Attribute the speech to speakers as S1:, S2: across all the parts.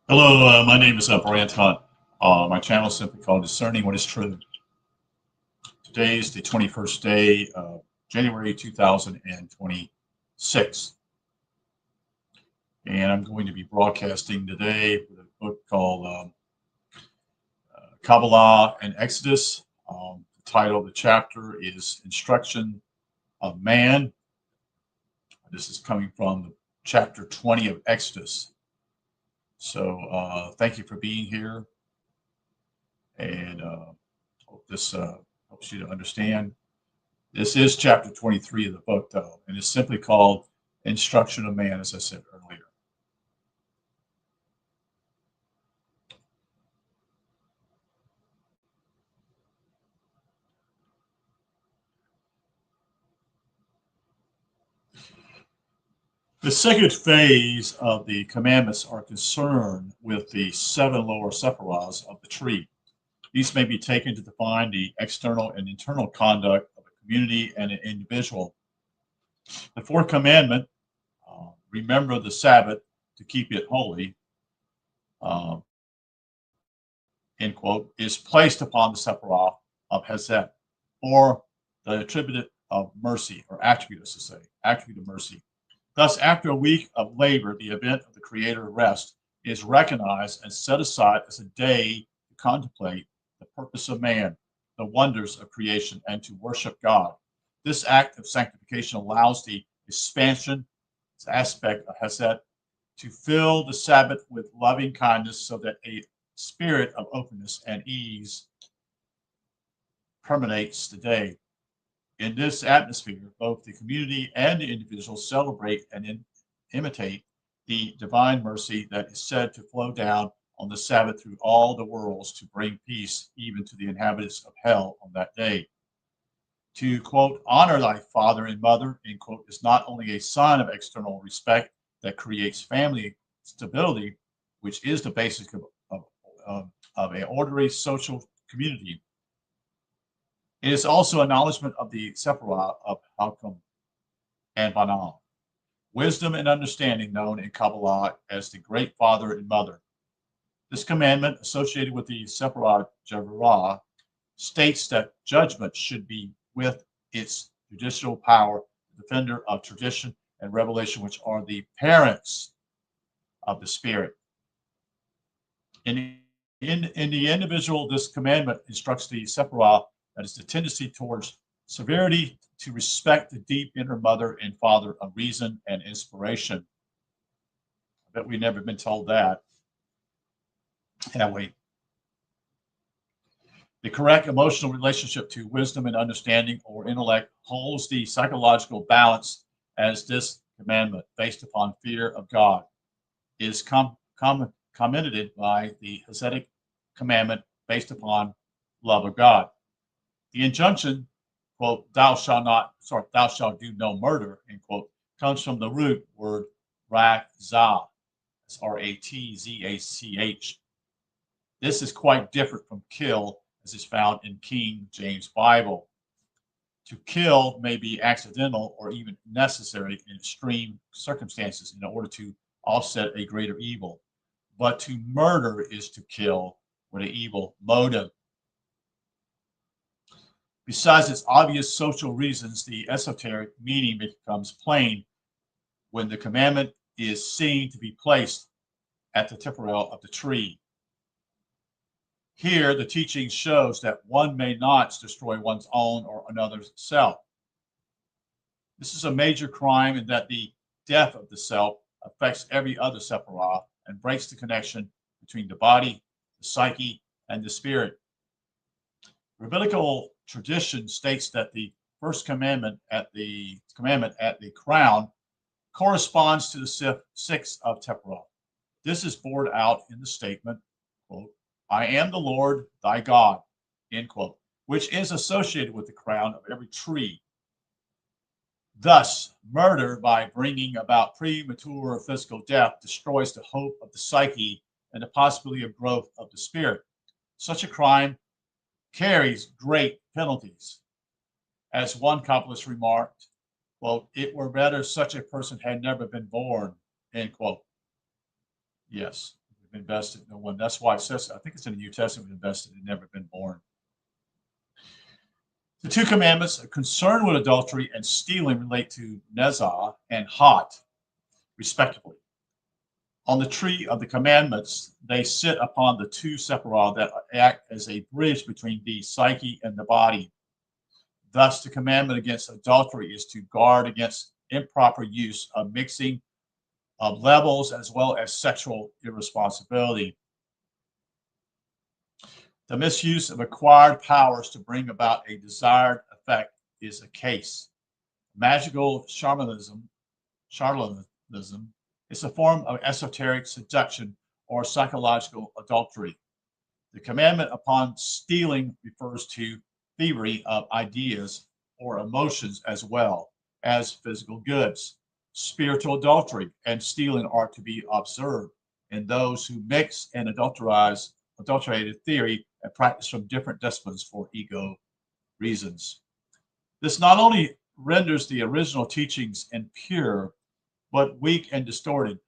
S1: Hello, my name is Brant Hunt. My channel is simply called Discerning What is True. Today is the 21st day of January 2026. And I'm going to be broadcasting today with a book called Kabbalah and Exodus. The title of the chapter is Instruction of Man. This is coming from chapter 20 of Exodus. So thank you for being here. And hope this helps you to understand. This is chapter 23 of the book, though, and it's simply called Instruction of Man, as I said earlier. The second phase of the commandments are concerned with the seven lower sephiros of the tree. These may be taken to define the external and internal conduct of a community and an individual. The fourth commandment, remember the Sabbath to keep it holy, uh, end quote, is placed upon the sephirah of Hesed, or the attribute of mercy, or attribute, as to say, attribute of mercy. Thus, after a week of labor, the event of the Creator rest is recognized and set aside as a day to contemplate the purpose of man, the wonders of creation, and to worship God. This act of sanctification allows the expansion aspect of Hesed to fill the Sabbath with loving kindness so that a spirit of openness and ease permeates the day. In this atmosphere, both the community and the individual celebrate and imitate the divine mercy that is said to flow down on the Sabbath through all the worlds to bring peace even to the inhabitants of hell on that day. To, quote, honor thy father and mother, end quote, is not only a sign of external respect that creates family stability, which is the basis of an orderly social community. It is also acknowledgement of the sephirah of Halkom and Banal, wisdom and understanding known in Kabbalah as the great father and mother. This commandment, associated with the sephirah Javirah, states that judgment should be with its judicial power, the defender of tradition and revelation, which are the parents of the spirit. In the individual, this commandment instructs the sephirah that is the tendency towards severity to respect the deep inner mother and father of reason and inspiration. I bet we've never been told that, have we? The correct emotional relationship to wisdom and understanding or intellect holds the psychological balance as this commandment, based upon fear of God, is commented by the Hasidic commandment based upon love of God. The injunction, quote, thou shalt do no murder, end quote, comes from the root word razah, that's Ratzach. This is quite different from kill, as is found in King James Bible. To kill may be accidental or even necessary in extreme circumstances in order to offset a greater evil. But to murder is to kill with an evil motive. Besides its obvious social reasons, the esoteric meaning becomes plain when the commandment is seen to be placed at the temporal of the tree. Here, the teaching shows that one may not destroy one's own or another's self. This is a major crime in that the death of the self affects every other sephirah and breaks the connection between the body, the psyche, and the spirit. Rabbinical tradition states that the first commandment at the crown corresponds to the sixth of Teperah. This is borne out in the statement, quote, I am the Lord thy God, end quote, which is associated with the crown of every tree. Thus, murder by bringing about premature physical death destroys the hope of the psyche and the possibility of growth of the spirit. Such a crime carries great penalties. As one Kabbalist remarked, quote, it were better such a person had never been born, end quote. Yes, invested in one. That's why it says, I think it's in the New Testament, invested and never been born. The two commandments concerned with adultery and stealing relate to Nezah and Hot, respectively. On the tree of the commandments, they sit upon the two sephirah that act as a bridge between the psyche and the body. Thus, the commandment against adultery is to guard against improper use of mixing of levels as well as sexual irresponsibility. The misuse of acquired powers to bring about a desired effect is a case. Magical charlatanism is a form of esoteric seduction or psychological adultery. The commandment upon stealing refers to thievery of ideas or emotions as well as physical goods. Spiritual adultery and stealing are to be observed in those who mix and adulterated theory and practice from different disciplines for ego reasons. This not only renders the original teachings impure, but weak and distorted.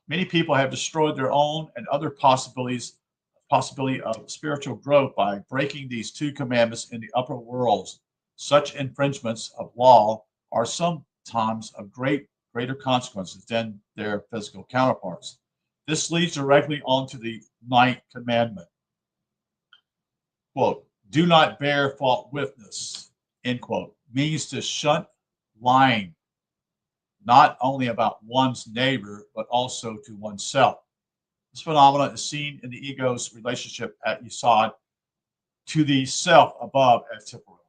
S1: Many people have destroyed their own and other possibility of spiritual growth by breaking these two commandments in the upper worlds. Such infringements of law are sometimes of greater consequences than their physical counterparts. This leads directly on to the ninth commandment. Quote, do not bear false witness, end quote, means to shun lying, not only about one's neighbor, but also to oneself. This phenomenon is seen in the ego's relationship at Yesod to the self above as temporal.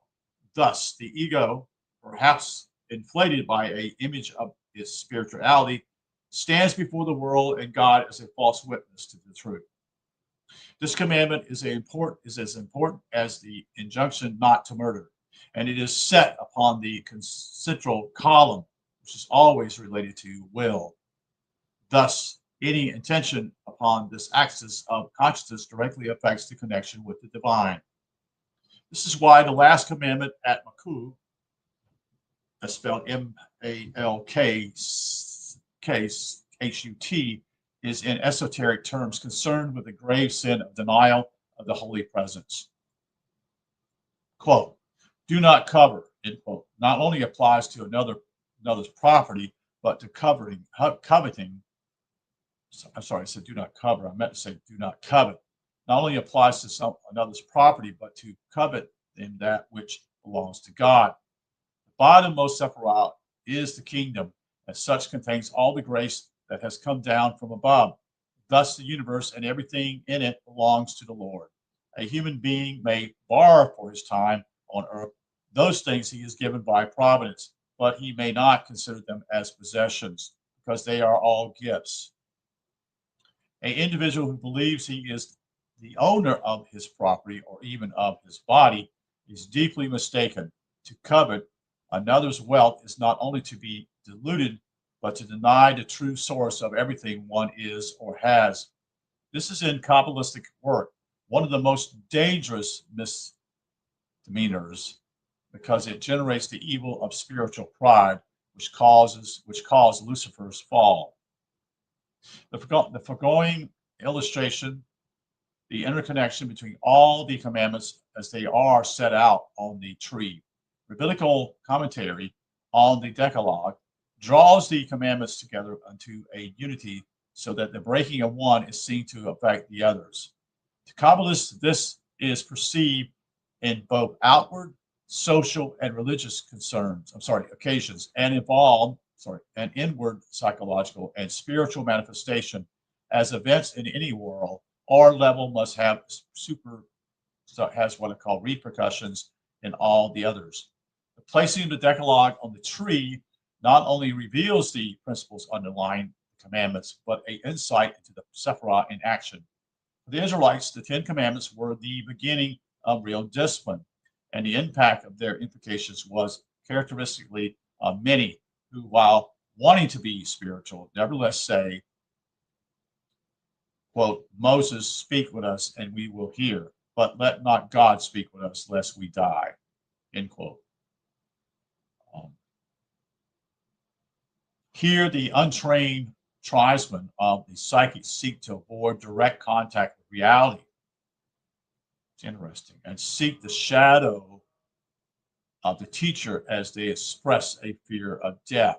S1: Thus, the ego, perhaps inflated by an image of its spirituality, stands before the world and God as a false witness to the truth. This commandment is as important as the injunction not to murder, and it is set upon the central column, which is always related to will. Thus, any intention upon this axis of consciousness directly affects the connection with the divine. This is why the last commandment at Maku, that's spelled M-A-L-K-H-U-T, is in esoteric terms concerned with the grave sin of denial of the holy presence. Quote, do not cover, end quote, not only applies to another's property, but to coveting. I'm sorry, I said do not cover. I meant to say do not covet. Not only applies to another's property, but to covet in that which belongs to God. The bottommost sephirah is the kingdom, as such contains all the grace that has come down from above. Thus, the universe and everything in it belongs to the Lord. A human being may borrow for his time on earth those things he is given by providence, but he may not consider them as possessions because they are all gifts. An individual who believes he is the owner of his property or even of his body is deeply mistaken. To covet another's wealth is not only to be deluded, but to deny the true source of everything one is or has. This is in Kabbalistic work, one of the most dangerous misdemeanors, because it generates the evil of spiritual pride, which caused Lucifer's fall. The foregoing illustration, the interconnection between all the commandments as they are set out on the tree. Rabbinical commentary on the Decalogue draws the commandments together into a unity so that the breaking of one is seen to affect the others. To Kabbalists, this is perceived in both outward, social, and religious occasions, and an inward psychological and spiritual manifestation as events in any world or level must have what I call repercussions in all the others. The placing of the Decalogue on the tree not only reveals the principles underlying the commandments, but an insight into the sephirah in action. For the Israelites, the Ten Commandments were the beginning of real discipline, and the impact of their implications was characteristically of many who, while wanting to be spiritual, nevertheless say, quote, Moses, speak with us and we will hear, but let not God speak with us lest we die, end quote. Here, the untrained tribesmen of the psychic seek to avoid direct contact with reality. It's interesting. And seek the shadow of the teacher as they express a fear of death.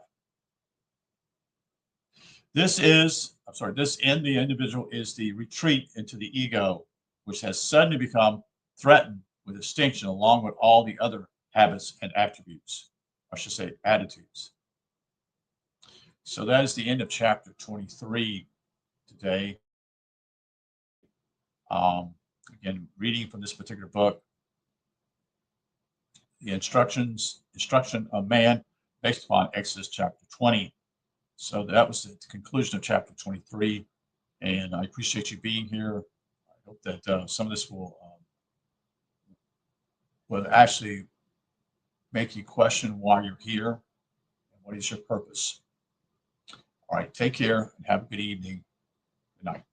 S1: This in the individual is the retreat into the ego, which has suddenly become threatened with extinction along with all the other habits and attributes, I should say attitudes. So that is the end of chapter 23 today. Again, reading from this particular book, the instruction of man based upon Exodus chapter 20. So that was the conclusion of chapter 23. And I appreciate you being here. I hope that some of this will actually make you question why you're here and what is your purpose. All right, take care and have a good evening. Good night.